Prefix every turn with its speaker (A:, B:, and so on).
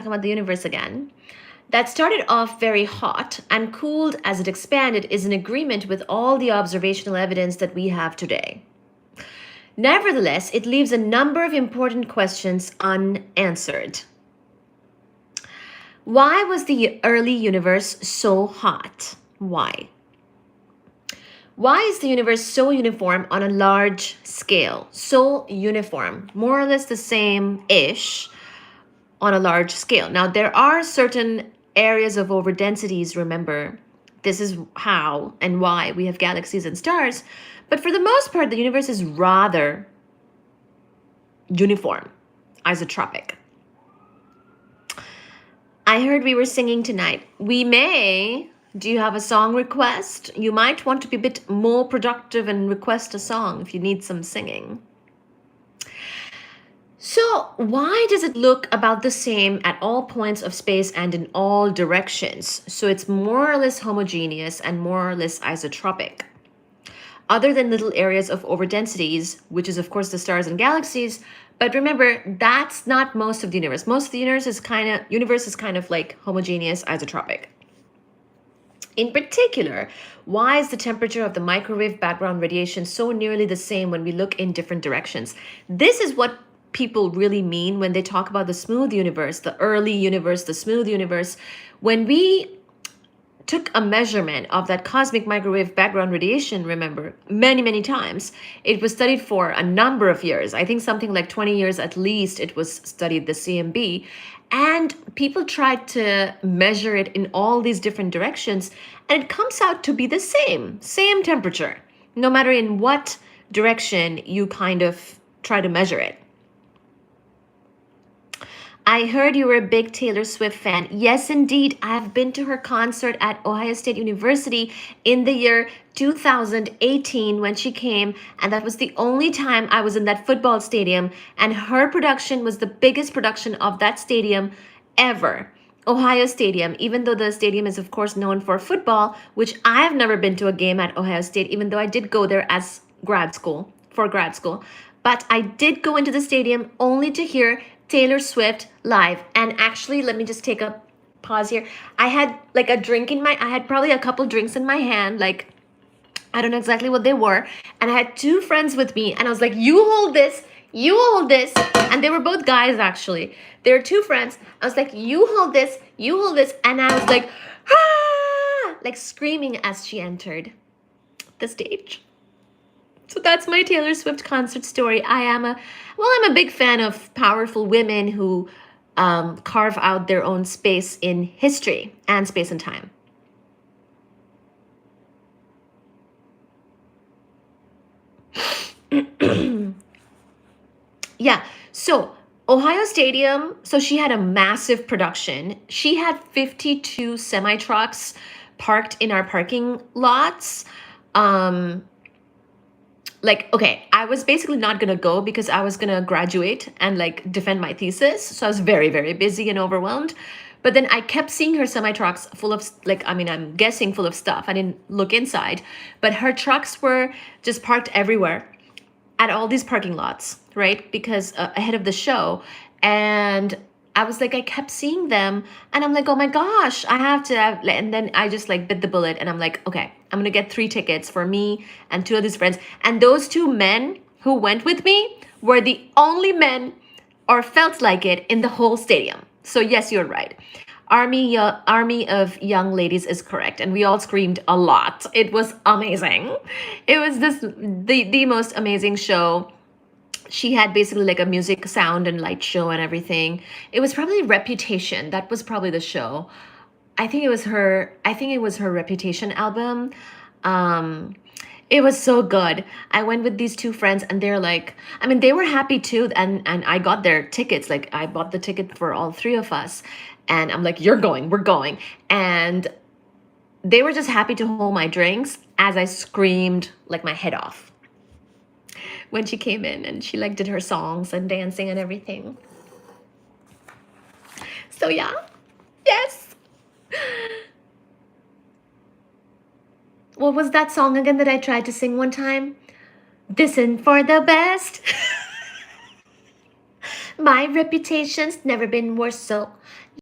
A: about the universe again, that started off very hot and cooled as it expanded is in agreement with all the observational evidence that we have today. Nevertheless, it leaves a number of important questions unanswered. Why was the early universe so hot? Why? Why is the universe so uniform on a large scale? So uniform, more or less the same-ish on a large scale. Now, there are certain areas of overdensities, remember. This is how and why we have galaxies and stars. But for the most part, the universe is rather uniform, isotropic. I heard we were singing tonight. We may. Do you have a song request? You might want to be a bit more productive and request a song if you need some singing. So, why does it look about the same at all points of space and in all directions? So, it's more or less homogeneous and more or less isotropic. Other than little areas of overdensities, which is, of course, the stars and galaxies. But remember, that's not most of the universe. Most of the universe is kind of like homogeneous, isotropic. In particular, why is the temperature of the microwave background radiation so nearly the same when we look in different directions? This is what people really mean when they talk about the smooth universe, the early universe, the smooth universe. When we took a measurement of that cosmic microwave background radiation, remember, many, many times, it was studied for a number of years. I think something like 20 years at least it was studied, the CMB. And people tried to measure it in all these different directions, and it comes out to be the same temperature, no matter in what direction you kind of try to measure it. I heard you were a big Taylor Swift fan. Yes, indeed. I have been to her concert at Ohio State University in the year 2018 when she came, and that was the only time I was in that football stadium, and her production was the biggest production of that stadium ever. Ohio Stadium, even though the stadium is of course known for football, which I have never been to a game at Ohio State, even though I did go there as grad school, but I did go into the stadium only to hear Taylor Swift live. And actually, let me just take a pause here. I had like I had probably a couple drinks in my hand, like I don't know exactly what they were. And I had two friends with me, and I was like, you hold this, you hold this. And they were both guys, actually. They were two friends. I was like, you hold this, you hold this. And I was like, ah, like screaming as she entered the stage. So that's my Taylor Swift concert story. I'm a big fan of powerful women who carve out their own space in history and space and time. Yeah, so Ohio Stadium, so she had a massive production. She had 52 semi-trucks parked in our parking lots. Okay, I was basically not gonna go because I was gonna graduate and like defend my thesis. So I was very, very busy and overwhelmed. But then I kept seeing her semi-trucks full of, I'm guessing full of stuff. I didn't look inside, but her trucks were just parked everywhere at all these parking lots, right? Because ahead of the show. And I was like, I kept seeing them, and I'm like, oh my gosh, I have to have, and then I just like bit the bullet, and I'm like, okay, I'm gonna get 3 tickets for me and 2 of these friends. And those 2 men who went with me were the only men, or felt like it, in the whole stadium. So yes, you're right. Army of young ladies is correct, and we all screamed a lot. It was amazing. It was the most amazing show. She had basically like a music, sound, and light show and everything. It was probably Reputation. That was probably the show. I think it was her Reputation album. It was so good. I went with these 2 friends, and they're like, they were happy too. And I got their tickets. Like, I bought the ticket for all 3 of us. And I'm like, you're going, we're going. And they were just happy to hold my drinks as I screamed like my head off when she came in, and she like did her songs and dancing and everything. So yeah, yes. What was that song again that I tried to sing one time? Listen for the best. My reputation's never been more so